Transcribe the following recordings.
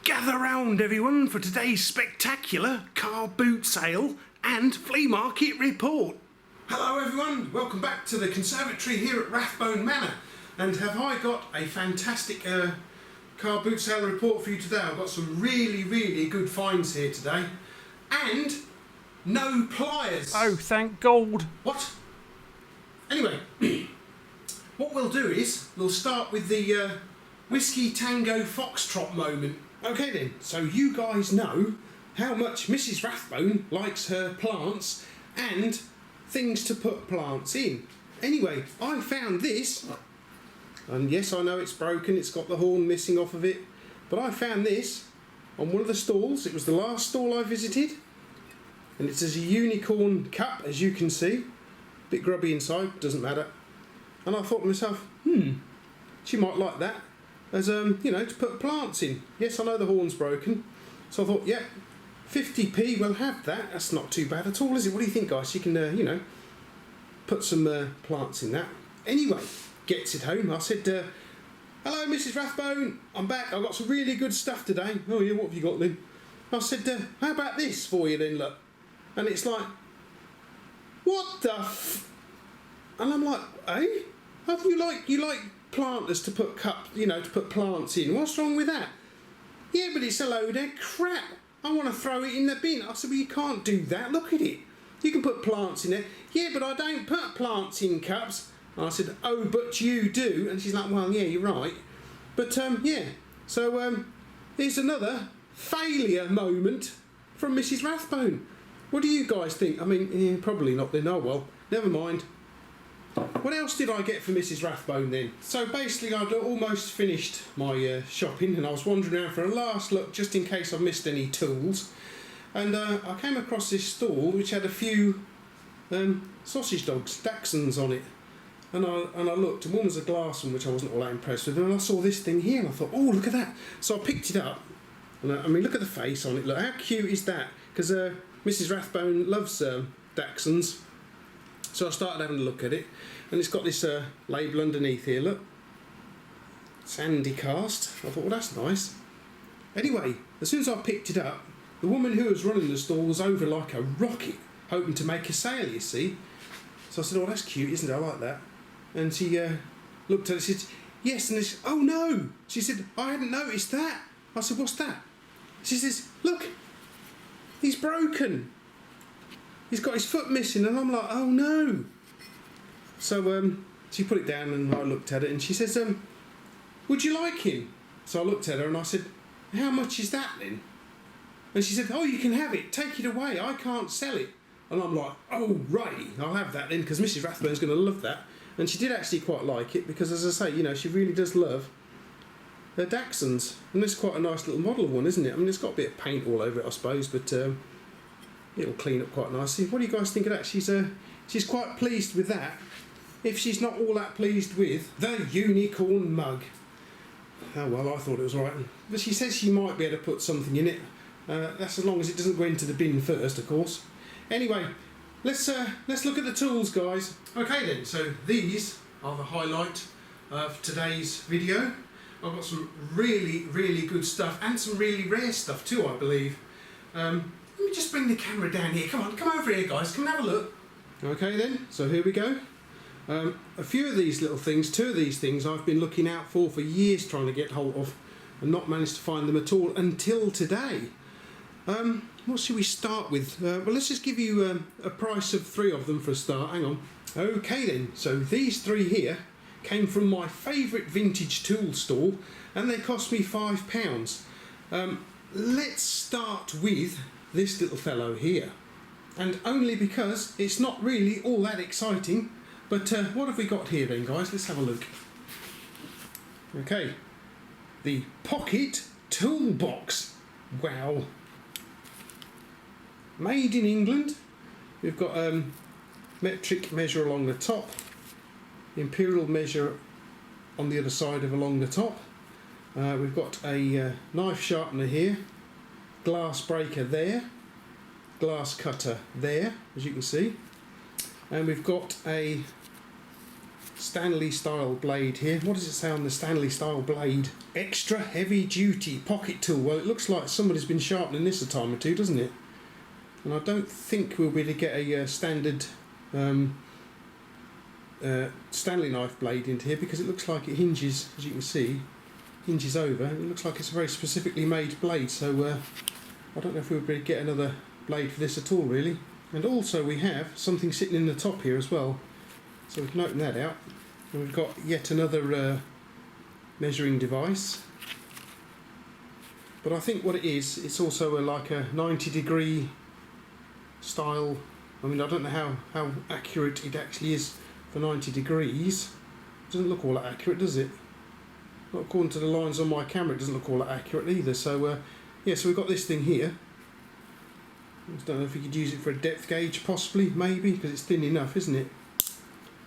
Gather round everyone for today's spectacular car boot sale and flea market report. Hello everyone, welcome back to the conservatory here at Rathbone Manor. And have I got a fantastic car boot sale report for you today. I've got some really good finds here today. And no pliers. Oh, thank God. What? Anyway, what we'll do is we'll start with the Whiskey Tango Foxtrot moment. Okay then, so you guys know how much Mrs Rathbone likes her plants and things to put plants in. Anyway, I found this, and yes, I know it's broken, it's got the horn missing off of it, but I found this on one of the stalls. It was the last stall I visited, and it's as a unicorn cup, as you can see. Bit grubby inside, doesn't matter. And I thought to myself, she might like that as you know, to put plants in. Yes, I know the horn's broken, so I thought, yeah, 50p, we'll have that. That's not too bad at all, is it? What do you think, guys? You can, you know, put some plants in that. Anyway, gets it home. I said, hello, Mrs Rathbone, I'm back. I've got some really good stuff today. Oh yeah, what have you got then? I said, how about this for you then, look? And it's like, what the And I'm like, eh? Have you like planters to put to put plants in? What's wrong with that? Yeah, but it's a load of crap. I want to throw it in the bin. I said, well, you can't do that. Look at it. You can put plants in there. Yeah, but I don't put plants in cups. I said, oh, but you do. And she's like, well, yeah, you're right. But yeah. So here's another failure moment from Mrs Rathbone. What do you guys think? I mean, probably not then. Oh well, never mind. What else did I get for Mrs Rathbone then? So basically I'd almost finished my shopping, and I was wandering around for a last look just in case I missed any tools. And I came across this stall which had a few sausage dogs, Dachshunds on it. And I looked, and one was a glass one which I wasn't all that impressed with, and I saw this thing here and I thought, oh, look at that. So I picked it up, and I mean, look at the face on it. Look, how cute is that? Because Mrs Rathbone loves Dachshunds. So I started having a look at it, and it's got this label underneath here, look. Sandy cast. I thought, well, that's nice. Anyway, as soon as I picked it up, the woman who was running the stall was over like a rocket, hoping to make a sale, you see. So I said, oh, that's cute, isn't it? I like that. And she looked at it and said, yes, and she, oh no. She said, I hadn't noticed that. I said, what's that? She says, look, he's broken. He's got his foot missing. And I'm like, oh no. So she put it down and I looked at it, and she says, would you like him? So I looked at her and I said, how much is that then? And she said, oh, you can have it. Take it away. I can't sell it. And I'm like, oh, righty, I'll have that then, because Mrs Rathbone's going to love that. And she did actually quite like it, because as I say, you know, she really does love her Dachshunds. And it's quite a nice little model one, isn't it? I mean, it's got a bit of paint all over it, I suppose, but it'll clean up quite nicely. What do you guys think of that? She's quite pleased with that. If she's not all that pleased with the unicorn mug. Oh well, I thought it was alright. But she says she might be able to put something in it. That's as long as it doesn't go into the bin first, of course. Anyway, let's look at the tools, guys. Okay then, so these are the highlight of today's video. I've got some really good stuff, and some really rare stuff too, I believe. Let me just bring the camera down here. Come on, come over here, guys. Come and have a look. Okay then, so here we go. A few of these little things, two of these things I've been looking out for years, trying to get hold of, and not managed to find them at all until today. What should we start with? Well, let's just give you a price of 3 of them for a start. Hang on. Okay then, so these 3 here came from my favourite vintage tool store, and they cost me £5. Let's start with this little fellow here, and only because it's not really all that exciting. But what have we got here then, guys? Let's have a look. Okay, the Pocket Toolbox. Wow. Made in England. We've got metric measure along the top, imperial measure on the other side of along the top. We've got a knife sharpener here, glass breaker there, glass cutter there, as you can see, and we've got a Stanley style blade here. What does it say on the Stanley style blade? Extra heavy duty pocket tool. Well, it looks like somebody's been sharpening this a time or two, doesn't it? And I don't think we'll be able to get a standard Stanley knife blade into here, because it looks like it hinges, as you can see, hinges over. It looks like it's a very specifically made blade, so I don't know if we'll be able to get another blade for this at all, really. And also we have something sitting in the top here as well, so we can open that out. And we've got yet another measuring device. But I think what it is, it's also like a 90-degree style. I mean, I don't know how accurate it actually is for 90 degrees. It doesn't look all that accurate, does it? Not according to the lines on my camera, it doesn't look all that accurate either. So yeah, so we've got this thing here. I don't know if you could use it for a depth gauge, possibly, maybe, because it's thin enough, isn't it?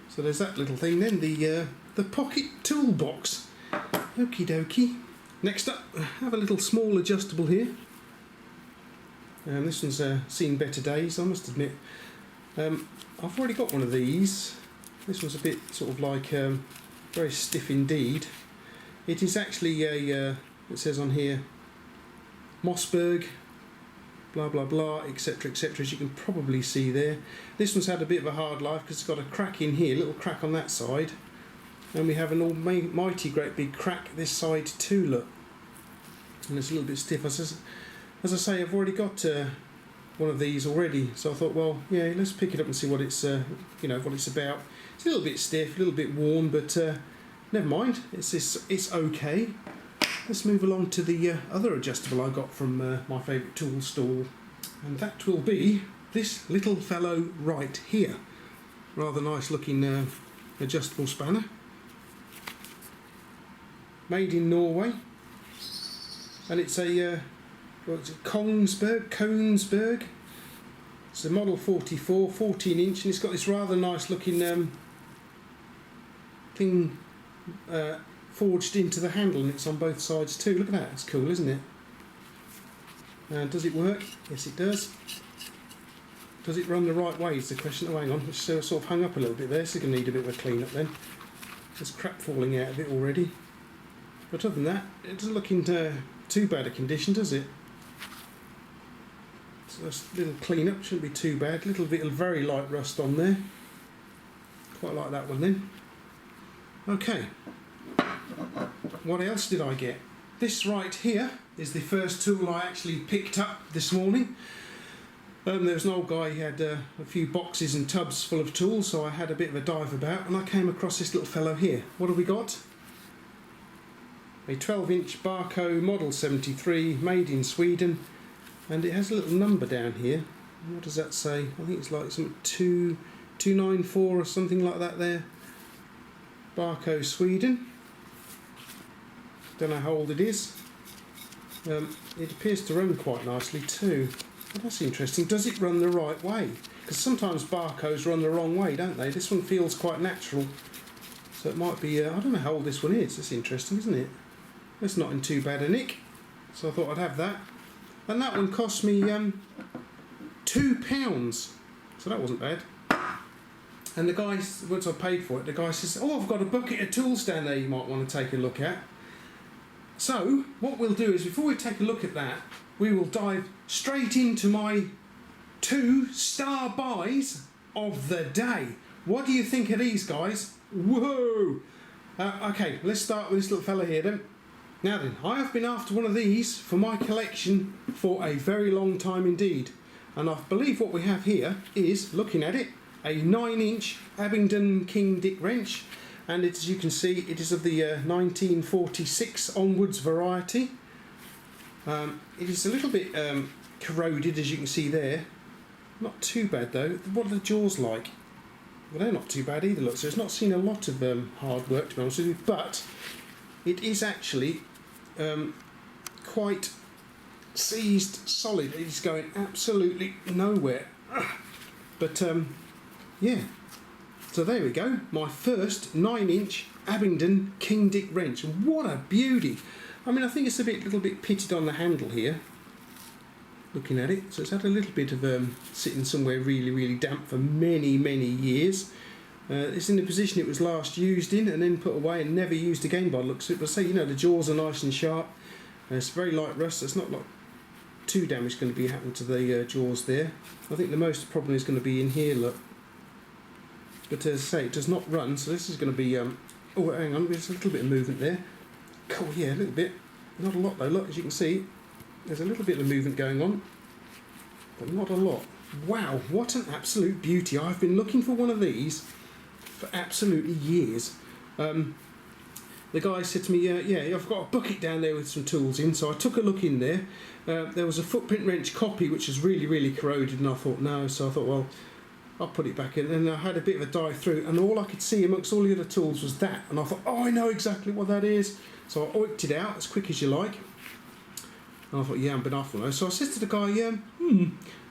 So there's that little thing. Then the pocket toolbox. Okie dokie. Next up, I have a little small adjustable here. This one's seen better days, I must admit. I've already got one of these. This one's a bit sort of like very stiff indeed. It is actually a, it says on here, Mossberg, blah blah blah, etc etc, as you can probably see there. This one's had a bit of a hard life because it's got a crack in here, a little crack on that side. And we have an almighty great big crack this side too, look. And it's a little bit stiff. As I say, I've already got one of these already, so I thought, well, yeah, let's pick it up and see what it's, you know, what it's about. It's a little bit stiff, a little bit worn, but never mind. It's okay. Let's move along to the other adjustable I got from my favourite tool store, and that will be this little fellow right here. Rather nice looking adjustable spanner. Made in Norway, and it's a what's it, Kongsberg. It's a model 44, 14 inch, and it's got this rather nice looking thing forged into the handle, and it's on both sides too. Look at that, it's cool, isn't it? Does it work? Yes, it does. Does it run the right way is the question. Oh, hang on, it's sort of hung up a little bit there, so it's going to need a bit of a clean up then. There's crap falling out of it already. But other than that, it doesn't look into too bad a condition, does it? So just a little clean up, shouldn't be too bad. A little bit of very light rust on there. Quite like that one then. Okay. What else did I get? This right here is the first tool I actually picked up this morning. There was an old guy, he had a few boxes and tubs full of tools, so I had a bit of a dive about, and I came across this little fellow here. What have we got? A 12-inch Barco Model 73, made in Sweden, and it has a little number down here. What does that say? I think it's like something 294 or something like that there. Barco Sweden. Don't know how old it is. It appears to run quite nicely too. Well, that's interesting. Does it run the right way? Because sometimes Barcos run the wrong way, don't they? This one feels quite natural. So it might be, I don't know how old this one is. It's interesting, isn't it? It's not in too bad a nick. So I thought I'd have that. And that one cost me £2. So that wasn't bad. And the guy, once I paid for it, the guy says, oh, I've got a bucket of tools down there you might want to take a look at. So what we'll do is, before we take a look at that, we will dive straight into my 2-star buys of the day. What do you think of these, guys? Whoa! Okay, let's start with this little fella here then. Now then, I have been after one of these for my collection for a very long time indeed. And I believe what we have here is, looking at it, a 9-inch Abingdon King Dick wrench. And it, as you can see, it is of the 1946 onwards variety. It is a little bit corroded, as you can see there. Not too bad though. What are the jaws like? Well, they're not too bad either, look. So it's not seen a lot of hard work, to be honest with you, but it is actually quite seized solid. It is going absolutely nowhere. But yeah. So there we go, my first 9-inch Abingdon King Dick wrench. What a beauty! I mean, I think it's a little bit pitted on the handle here, looking at it. So it's had a little bit of sitting somewhere really, really damp for many, many years. It's in the position it was last used in and then put away and never used again by the looks of it. But say, you know, the jaws are nice and sharp. It's very light rust. It's not like too damage going to be happening to the jaws there. I think the most problem is going to be in here, look. But as I say, it does not run, so this is going to be... oh, hang on, there's a little bit of movement there. Oh yeah, a little bit. Not a lot though, look, as you can see. There's a little bit of movement going on, but not a lot. Wow, what an absolute beauty. I've been looking for one of these for absolutely years. The guy said to me, yeah, I've got a bucket down there with some tools in, so I took a look in there. There was a footprint wrench copy which was really, really corroded, and I thought, no, so I thought, well, I'll put it back in. And I had a bit of a dive through, and all I could see amongst all the other tools was that, and I thought, oh, I know exactly what that is. So I oiked it out as quick as you like, and I thought, yeah, I'm been after one. So I said to the guy,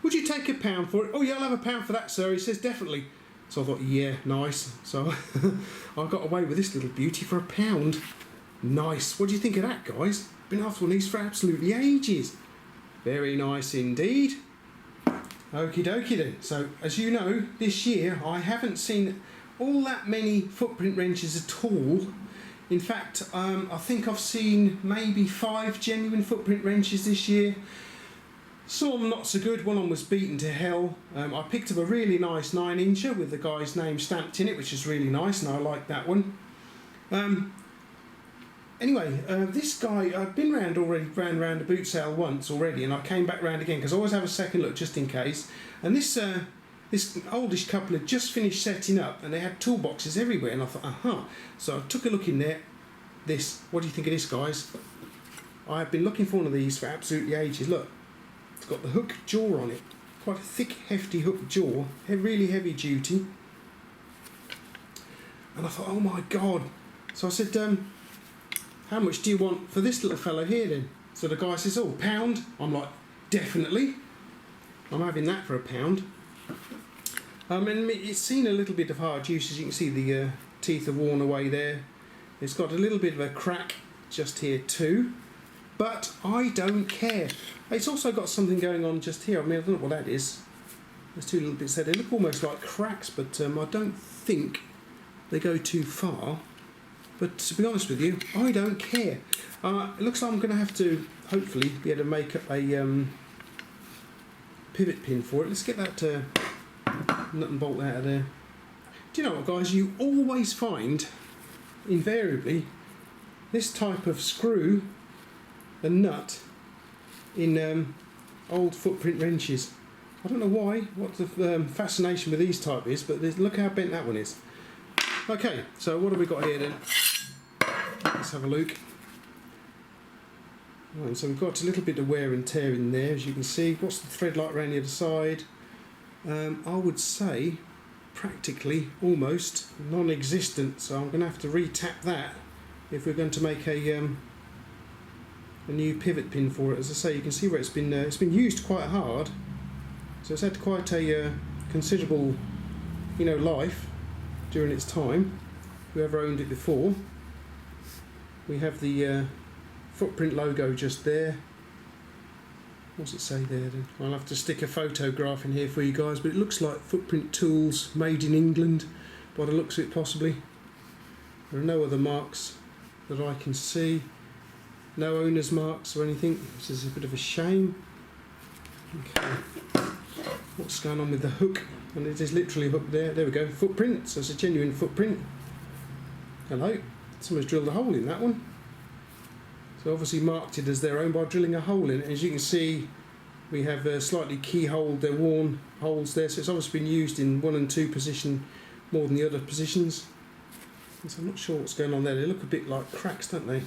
would you take £1 for it? Oh yeah, I'll have £1 for that, sir. He says, definitely. So I thought, yeah, nice. So I got away with this little beauty for £1. Nice. What do you think of that, guys? Been after one of these for absolutely ages. Very nice indeed. Okie dokie then. So, as you know, this year I haven't seen all that many footprint wrenches at all. In fact, I think I've seen maybe 5 genuine footprint wrenches this year. Some not so good. One of them was beaten to hell. I picked up a really nice 9-incher with the guy's name stamped in it, which is really nice, and I like that one. Anyway, this guy, I've been round round the boot sale once already, and I came back round again because I always have a second look just in case. And this oldish couple had just finished setting up, and they had toolboxes everywhere, and I thought, aha. So I took a look in there. What do you think of this, guys? I have been looking for one of these for absolutely ages. Look. It's got the hook jaw on it, quite a thick, hefty hook jaw, really heavy duty. And I thought, oh my god. So I said, how much do you want for this little fellow here then? So the guy says, oh, £1. I'm like, definitely. I'm having that for £1. And it's seen a little bit of hard use, as you can see the teeth are worn away there. It's got a little bit of a crack just here too. But I don't care. It's also got something going on just here. I mean, I don't know what that is. There's 2 little bits there. They look almost like cracks, but I don't think they go too far. But to be honest with you, I don't care. It looks like I'm going to have to, hopefully, be able to make up a pivot pin for it. Let's get that nut and bolt out of there. Do you know what, guys? You always find, invariably, this type of screw and nut in old footprint wrenches. I don't know why, what the fascination with these type is, but look how bent that one is. Okay, so what have we got here then? Let's have a look. Right, so we've got a little bit of wear and tear in there, as you can see. What's the thread like around the other side? I would say practically almost non-existent, so I'm going to have to re-tap that if we're going to make a new pivot pin for it. As I say, you can see where it's been used quite hard, so it's had quite a considerable, life during its time. Whoever owned it before. We have the footprint logo just there. What's it say there then? I'll have to stick a photograph in here for you guys, but it looks like Footprint Tools made in England by the looks of it, possibly. There are no other marks that I can see. No owner's marks or anything, which is a bit of a shame. Okay. What's going on with the hook? And it is literally a hook there. There we go. Footprint. So it's a genuine footprint. Hello. Someone's drilled a hole in that one. So obviously marked it as their own by drilling a hole in it. As you can see, we have slightly keyholed, they're worn holes there. So it's obviously been used in 1 and 2 position more than the other positions. So I'm not sure what's going on there. They look a bit like cracks, don't they?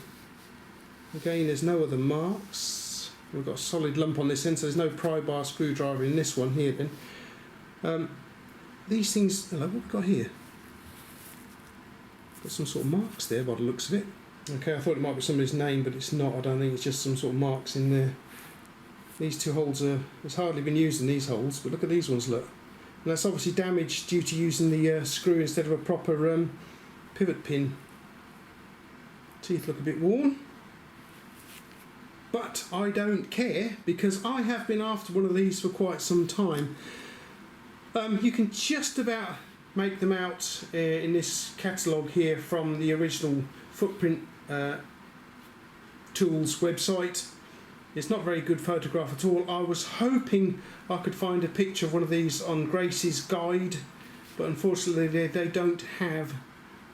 Again, there's no other marks. We've got a solid lump on this end, so there's no pry bar screwdriver in this one here then. These things, hello, what have we got here? Got some sort of marks there by the looks of it. Okay, I thought it might be somebody's name, but it's not. I don't think it's just some sort of marks in there. These 2 holes there's hardly been used in these holes, but look at these ones, look. And that's obviously damaged due to using the screw instead of a proper pivot pin. Teeth look a bit worn. But I don't care, because I have been after one of these for quite some time. You can just about make them out in this catalogue here from the original Footprint Tools website. It's not a very good photograph at all. I was hoping I could find a picture of one of these on Grace's guide, but unfortunately they don't have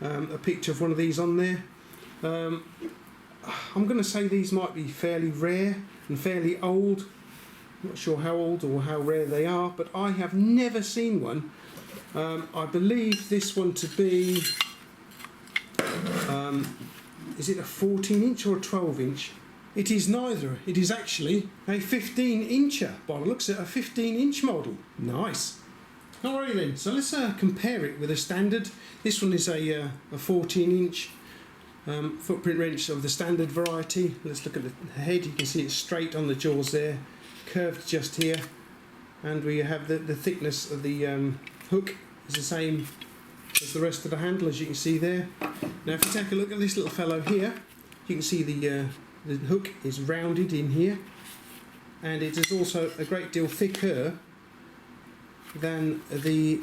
a picture of one of these on there. I'm going to say these might be fairly rare and fairly old. Not sure how old or how rare they are, but I have never seen one. I believe this one to be, is it a 14 inch or a 12 inch? It is neither. It is actually a 15 incher by the looks of it, a 15 inch model. Nice. Alright then, so let's compare it with a standard. This one is a 14 inch footprint wrench of the standard variety. Let's look at the head. You can see it's straight on the jaws there, curved just here, and we have the thickness of the hook is the same as the rest of the handle, as you can see there. Now if you take a look at this little fellow here, you can see the hook is rounded in here, and it is also a great deal thicker than the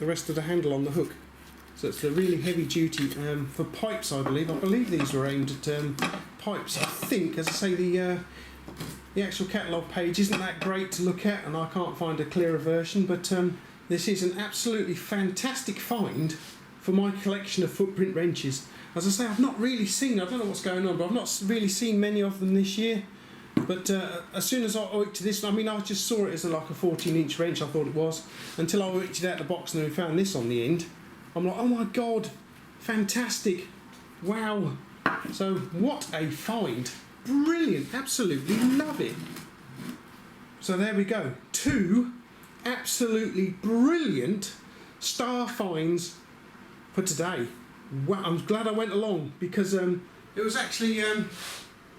rest of the handle on the hook. So it's a really heavy duty for pipes, I believe. I believe these were aimed at pipes. I think, as I say, the actual catalogue page isn't that great to look at, and I can't find a clearer version, but this is an absolutely fantastic find for my collection of footprint wrenches. As I say, I've not really seen, I don't know what's going on, but I've not really seen many of them this year. But as soon as I hooked to this, I mean, I just saw it as like a 14 inch wrench, I thought it was, until I hooked it out of the box and then we found this on the end. I'm like, oh my god, fantastic, wow. So what a find, brilliant, absolutely love it. So there we go, 2 absolutely brilliant star finds for today. Wow, I'm glad I went along, because it was actually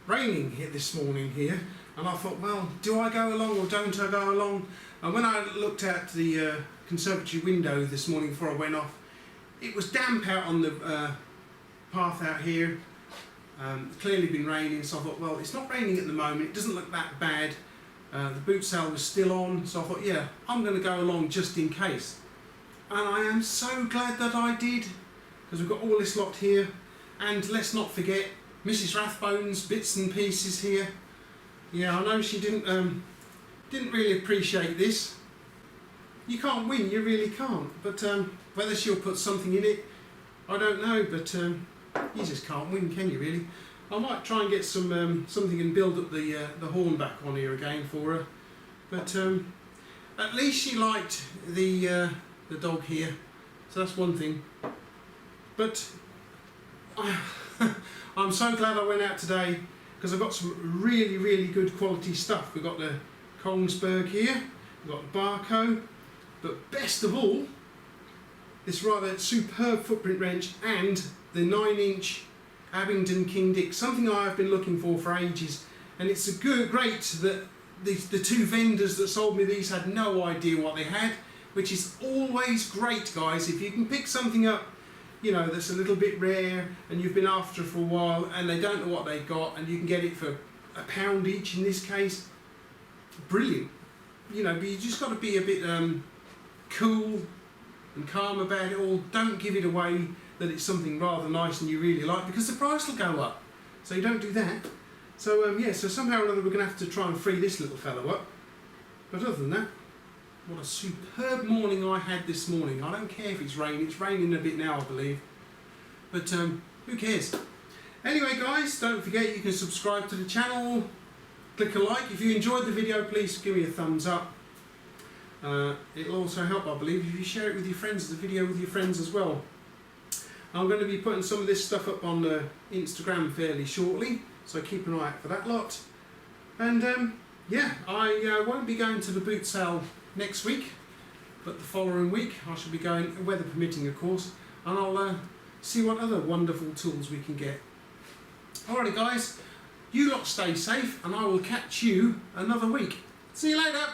raining here this morning here, and I thought, well, do I go along or don't I go along? And when I looked out the conservatory window this morning before I went off, it was damp out on the path out here. Clearly been raining, so I thought, well, it's not raining at the moment, it doesn't look that bad. The boot sale was still on, so I thought, yeah, I'm going to go along just in case. And I am so glad that I did, because we've got all this lot here, and let's not forget Mrs Rathbone's bits and pieces here. Yeah, I know she didn't really appreciate this. You can't win, you really can't. But whether she'll put something in it, I don't know. But you just can't win, can you? Really? I might try and get some something and build up the horn back on here again for her. But at least she liked the dog here, so that's one thing. But I'm so glad I went out today, because I've got some really, really good quality stuff. We've got the Kongsberg here, we've got the Barco, but best of all, this rather superb footprint wrench and the 9 inch Abingdon King Dick, something I've been looking for ages. And it's great that the 2 vendors that sold me these had no idea what they had, which is always great, guys. If you can pick something up, you know, that's a little bit rare and you've been after it for a while and they don't know what they got, and you can get it for £1 each in this case, brilliant. You know, but you just got to be a bit cool and calm about it all. Don't give it away that it's something rather nice and you really like, because the price will go up, so you don't do that. So yeah, so somehow or another we're going to have to try and free this little fellow up. But other than that, what a superb morning I had this morning. I don't care if it's raining a bit now, I believe. But who cares? Anyway, guys, don't forget you can subscribe to the channel, click a like. If you enjoyed the video, please give me a thumbs up. It'll also help, I believe, if you share it with your friends, the video with your friends as well. I'm going to be putting some of this stuff up on Instagram fairly shortly, so keep an eye out for that lot. And yeah, I won't be going to the boot sale next week, but the following week I shall be going, weather permitting of course, and I'll see what other wonderful tools we can get. Alrighty guys, you lot stay safe, and I will catch you another week. See you later.